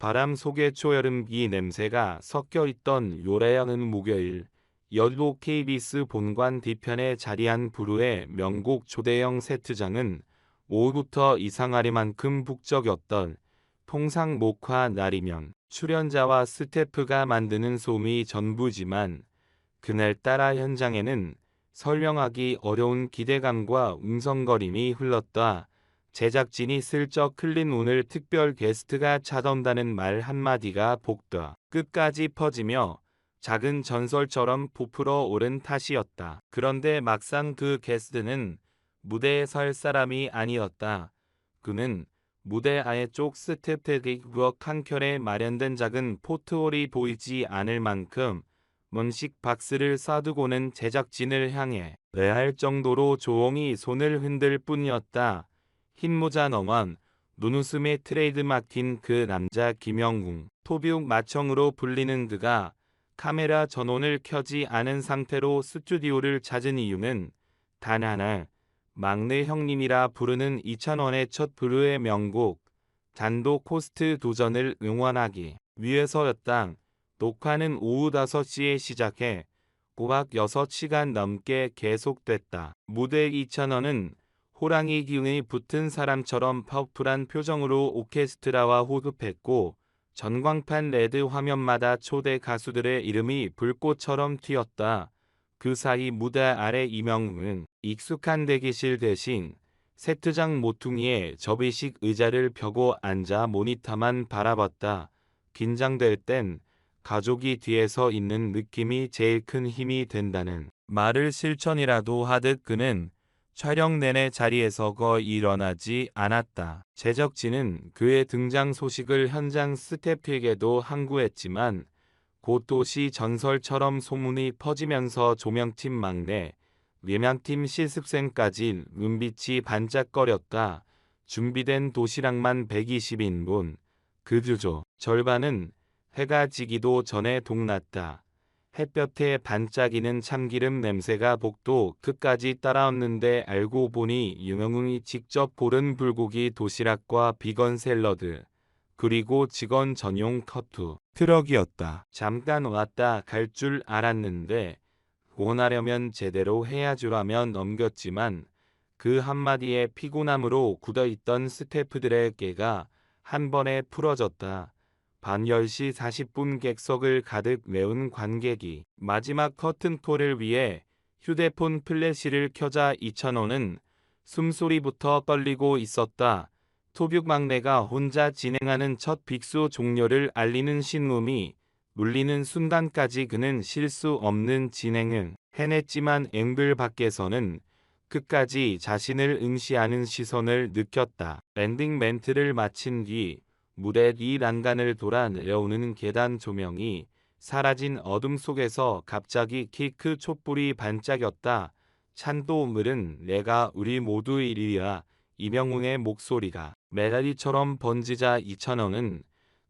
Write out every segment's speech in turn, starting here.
바람 속에 초여름비 냄새가 섞여 있던 요래하는 목요일, 여의도 KBS 본관 뒤편에 자리한 부르의 명곡 초대형 세트장은 오후부터 이상하리만큼 북적였던 통상 목화 날이면 출연자와 스태프가 만드는 소음이 전부지만 그날따라 현장에는 설명하기 어려운 기대감과 웅성거림이 흘렀다. 제작진이 슬쩍 흘린 오늘 특별 게스트가 찾아온다는 말 한마디가 복도 끝까지 퍼지며 작은 전설처럼 부풀어 오른 탓이었다. 그런데 막상 그 게스트는 무대에 설 사람이 아니었다. 그는 무대 아래쪽 스태프들과 한켠에 마련된 작은 포트홀이 보이지 않을 만큼 문식 박스를 쏴두고는 제작진을 향해 레할 정도로 조용히 손을 흔들 뿐이었다. 흰모자 너먼 눈웃음의 트레이드마크인 그 남자 김영웅, 토비욱 마청으로 불리는 그가 카메라 전원을 켜지 않은 상태로 스튜디오를 찾은 이유는 단 하나, 막내 형님이라 부르는 이찬원의 첫 부르의 명곡 단독 호스트 도전을 응원하기 위해서였다. 녹화는 오후 5시에 시작해 꼬박 6시간 넘게 계속됐다. 무대 이찬원은 호랑이 기운이 붙은 사람처럼 파워풀한 표정으로 오케스트라와 호흡했고 전광판 레드 화면마다 초대 가수들의 이름이 불꽃처럼 튀었다. 그 사이 무대 아래 이명웅은 익숙한 대기실 대신 세트장 모퉁이에 접이식 의자를 펴고 앉아 모니터만 바라봤다. 긴장될 땐 가족이 뒤에서 있는 느낌이 제일 큰 힘이 된다는 말을 실천이라도 하듯 그는 촬영 내내 자리에서 거의 일어나지 않았다. 제작진은 그의 등장 소식을 현장 스태프에게도 항구했지만 곧 도시 전설처럼 소문이 퍼지면서 조명팀 막내, 예명팀 실습생까지 눈빛이 반짝거렸다. 준비된 도시락만 120인분, 그 주조 절반은 해가 지기도 전에 동났다. 햇볕에 반짝이는 참기름 냄새가 복도 끝까지 따라왔는데 알고 보니 유명웅이 직접 고른 불고기 도시락과 비건 샐러드, 그리고 직원 전용 커트 트럭이었다. 잠깐 왔다 갈 줄 알았는데 원하려면 제대로 해야주라면 넘겼지만 그 한마디에 피곤함으로 굳어있던 스태프들의 깨가 한 번에 풀어졌다. 밤 10시 40분 객석을 가득 메운 관객이 마지막 커튼콜을 위해 휴대폰 플래시를 켜자 이찬원은 숨소리부터 떨리고 있었다. 토byuk 막내가 혼자 진행하는 첫 빅쇼 종료를 알리는 신음이 울리는 순간까지 그는 실수 없는 진행을 해냈지만 앵글 밖에서는 끝까지 자신을 응시하는 시선을 느꼈다. 엔딩 멘트를 마친 뒤 무대 뒤 난간을 돌아 내려오는 계단 조명이 사라진 어둠 속에서 갑자기 케이크 촛불이 반짝였다. 찬도물은 내가 우리 모두 일이야. 이명웅의 목소리가 메아리처럼 번지자 이찬원은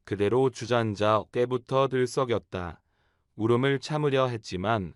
그대로 주저앉아 때부터 들썩였다. 울음을 참으려 했지만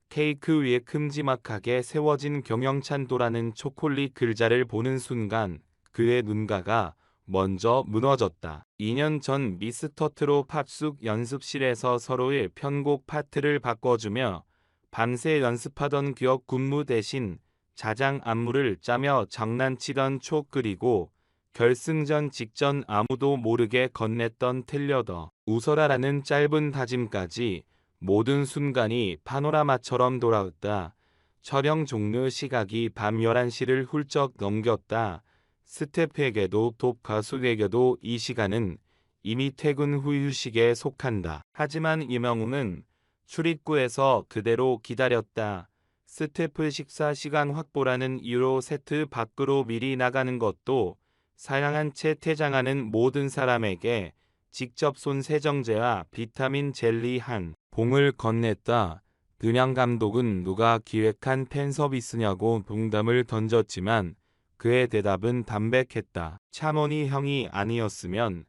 케이크 위에 큼지막하게 세워진 경영찬도라는 초콜릿 글자를 보는 순간 그의 눈가가 먼저 무너졌다. 2년 전 미스터트롯 팝숙 연습실에서 서로의 편곡 파트를 바꿔주며 밤새 연습하던 기억 군무 대신 자장 안무를 짜며 장난치던 촉 그리고 결승전 직전 아무도 모르게 건넸던 텔려더 웃어라라는 짧은 다짐까지 모든 순간이 파노라마처럼 돌아왔다. 촬영 종료 시각이 밤 11시를 훌쩍 넘겼다. 스태프에게도 톱 가수에게도 이 시간은 이미 퇴근 후 휴식에 속한다. 하지만 이명웅은 출입구에서 그대로 기다렸다. 스태프 식사 시간 확보라는 이유로 세트 밖으로 미리 나가는 것도 사양한 채 퇴장하는 모든 사람에게 직접 쏜 세정제와 비타민 젤리 한 봉을 건넸다. 근양 감독은 누가 기획한 팬서비스냐고 농담을 던졌지만 그의 대답은 담백했다. 차원이 형이 아니었으면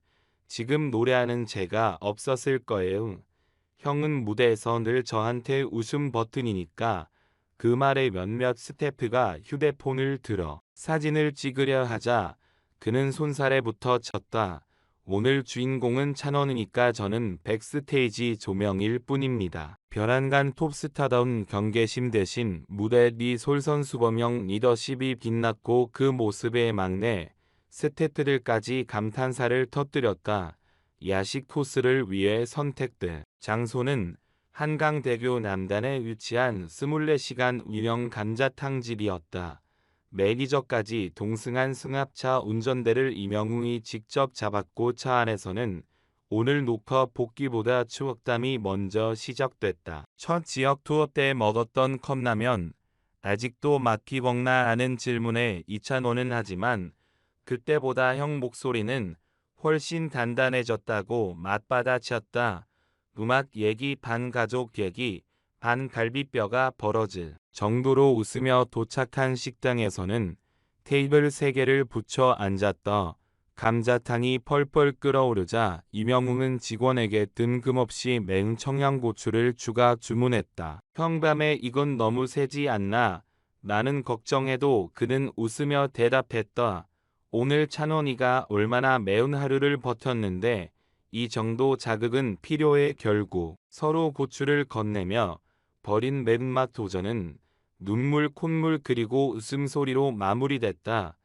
지금 노래하는 제가 없었을 거예요. 형은 무대에서 늘 저한테 웃음 버튼이니까. 그 말에 몇몇 스태프가 휴대폰을 들어 사진을 찍으려 하자 그는 손살에 붙어 쳤다. 오늘 주인공은 찬원이니까 저는 백스테이지 조명일 뿐입니다. 벼랑간 톱스타다운 경계심 대신 무대 뒤 솔선수범형 리더십이 빛났고 그 모습에 막내 스태프들까지 감탄사를 터뜨렸다. 야식 코스를 위해 선택된 장소는 한강대교 남단에 위치한 24시간 운영 감자탕집이었다. 매니저까지 동승한 승합차 운전대를 이명웅이 직접 잡았고 차 안에서는 오늘 녹화 복귀보다 추억담이 먼저 시작됐다. 첫 지역 투어 때 먹었던 컵라면 아직도 맛이 먹나 하는 질문에 이찬원은 하지만 그때보다 형 목소리는 훨씬 단단해졌다고 맞받아쳤다. 음악 얘기 반 가족 얘기 반 갈비뼈가 벌어질 정도로 웃으며 도착한 식당에서는 테이블 3개를 붙여 앉았다. 감자탕이 펄펄 끓어오르자 이명웅은 직원에게 뜬금없이 매운 청양고추를 추가 주문했다. 형 밤에 이건 너무 세지 않나? 나는 걱정해도 그는 웃으며 대답했다. 오늘 찬원이가 얼마나 매운 하루를 버텼는데 이 정도 자극은 필요해. 결국 서로 고추를 건네며 벌인 매운맛 도전은 눈물 콧물 그리고 웃음소리로 마무리됐다.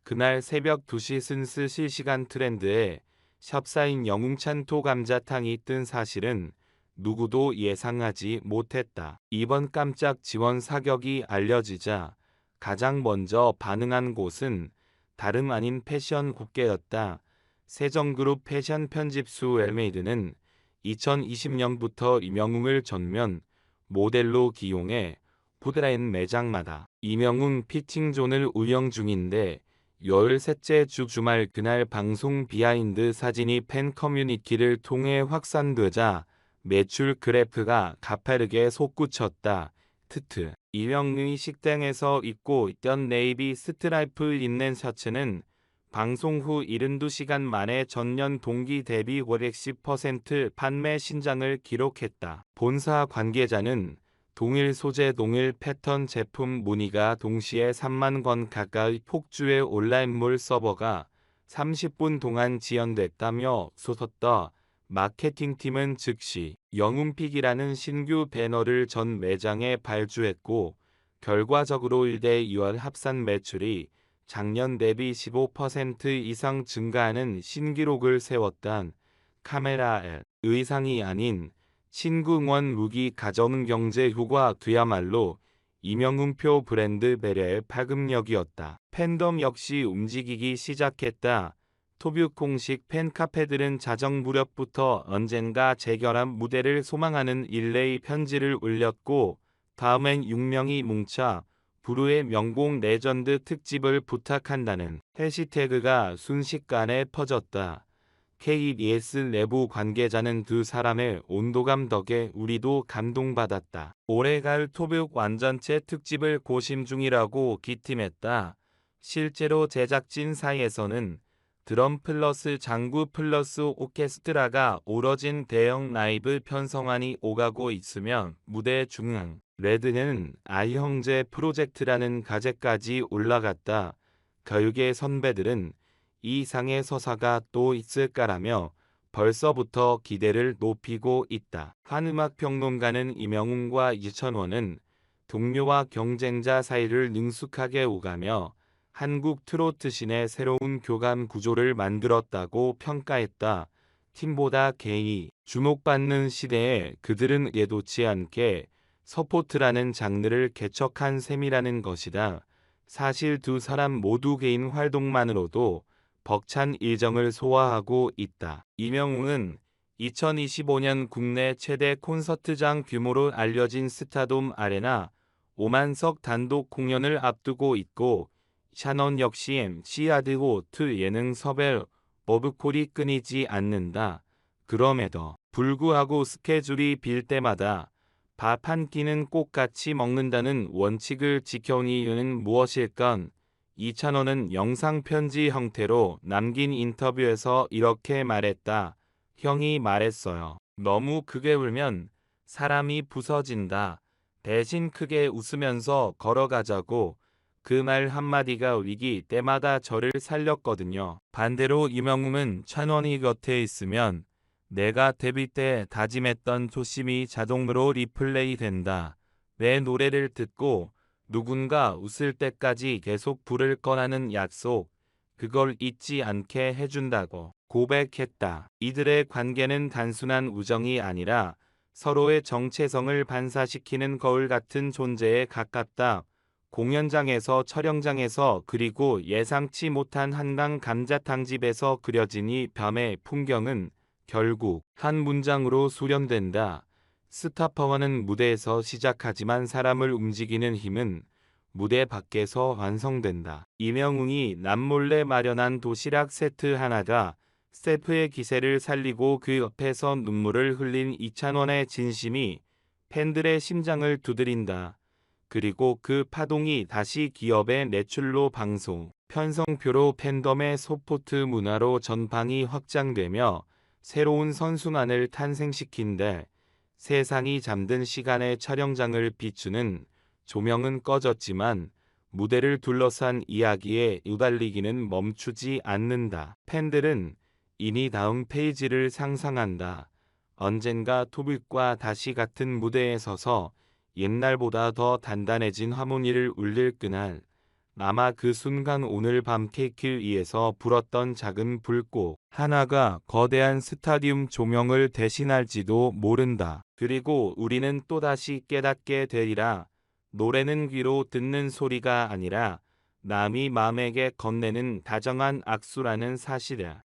그날 새벽 2시 쓴스 실시간 트렌드에 샵사인 영웅찬 토감자탕이 뜬 사실은 누구도 예상하지 못했다. 이번 깜짝 지원 사격이 알려지자 가장 먼저 반응한 곳은 다름 아닌 패션 업계였다. 세정그룹 패션 편집수 엘메이드는 2020년부터 이명웅을 전면 모델로 기용해 푸드라인 매장마다 이명웅 피팅존을 운영 중인데 13째 주 주말 그날 방송 비하인드 사진이 팬 커뮤니티를 통해 확산되자 매출 그래프가 가파르게 솟구쳤다. 트트. 이명웅이 식당에서 입고 있던 네이비 스트라이프 린넨 셔츠는 방송 후 72시간 만에 전년 동기 대비 510% 판매 신장을 기록했다. 본사 관계자는 동일 소재 동일 패턴 제품 문의가 동시에 3만 건 가까이 폭주해 온라인몰 서버가 30분 동안 지연됐다며 솟았다. 마케팅팀은 즉시 영웅픽이라는 신규 배너를 전 매장에 발주했고 결과적으로 1대 2월 합산 매출이 작년 대비 15% 이상 증가하는 신기록을 세웠단 카메라에 의상이 아닌 신궁원 무기 가전 경제 효과 그야말로 이명웅표 브랜드 배려의 파급력이었다. 팬덤 역시 움직이기 시작했다. 토뷰 공식 팬카페들은 자정 무렵부터 언젠가 재결합 무대를 소망하는 일레이 편지를 올렸고 다음엔 6명이 뭉쳐 부르의 명곡 레전드 특집을 부탁한다는 해시태그가 순식간에 퍼졌다. KBS 내부 관계자는 두 사람의 온도감 덕에 우리도 감동받았다. 올해 가을 토벽 완전체 특집을 고심 중이라고 기팀했다. 실제로 제작진 사이에서는 드럼 플러스 장구 플러스 오케스트라가 오러진 대형 라이브 편성안이 오가고 있으면 무대 중앙 레드는 아이형제 프로젝트라는 가제까지 올라갔다. 교육의 선배들은 이 상의 서사가 또 있을까라며 벌써부터 기대를 높이고 있다. 한 음악평론가는 이명웅과 이찬원은 동료와 경쟁자 사이를 능숙하게 오가며 한국 트로트 씬의 새로운 교감 구조를 만들었다고 평가했다. 팀보다 개인이 주목받는 시대에 그들은 예도치 않게 서포트라는 장르를 개척한 셈이라는 것이다. 사실 두 사람 모두 개인 활동만으로도 벅찬 일정을 소화하고 있다. 이명웅은 2025년 국내 최대 콘서트장 규모로 알려진 스타돔 아레나 5만석 단독 공연을 앞두고 있고 샤넌 역시 MC 아드호트 예능 섭외 버브콜이 끊이지 않는다. 그럼에도 불구하고 스케줄이 빌 때마다 밥 한 끼는 꼭 같이 먹는다는 원칙을 지켜온 이유는 무엇일까? 이찬원은 영상편지 형태로 남긴 인터뷰에서 이렇게 말했다. 형이 말했어요. 너무 크게 울면 사람이 부서진다. 대신 크게 웃으면서 걸어가자고. 그 말 한마디가 위기 때마다 저를 살렸거든요. 반대로 이명웅은 찬원이 곁에 있으면 내가 데뷔 때 다짐했던 초심이 자동으로 리플레이 된다. 내 노래를 듣고 누군가 웃을 때까지 계속 부를 거라는 약속, 그걸 잊지 않게 해준다고 고백했다. 이들의 관계는 단순한 우정이 아니라 서로의 정체성을 반사시키는 거울 같은 존재에 가깝다. 공연장에서, 촬영장에서, 그리고 예상치 못한 한강 감자탕집에서 그려진 이 밤의 풍경은 결국 한 문장으로 수렴된다. 스타파워는 무대에서 시작하지만 사람을 움직이는 힘은 무대 밖에서 완성된다. 이명웅이 남몰래 마련한 도시락 세트 하나가 스태프의 기세를 살리고 그 옆에서 눈물을 흘린 이찬원의 진심이 팬들의 심장을 두드린다. 그리고 그 파동이 다시 기업의 매출로 방송, 편성표로 팬덤의 소포트 문화로 전방위 확장되며 새로운 선순환을 탄생시킨데 세상이 잠든 시간에 촬영장을 비추는 조명은 꺼졌지만 무대를 둘러싼 이야기의 유달리기는 멈추지 않는다. 팬들은 이미 다음 페이지를 상상한다. 언젠가 토빅과 다시 같은 무대에 서서 옛날보다 더 단단해진 하모니를 울릴 그날, 아마 그 순간 오늘 밤 케이크 위에서 불었던 작은 불꽃 하나가 거대한 스타디움 조명을 대신할지도 모른다. 그리고 우리는 또다시 깨닫게 되리라. 노래는 귀로 듣는 소리가 아니라 남이 마음에게 건네는 다정한 악수라는 사실이야.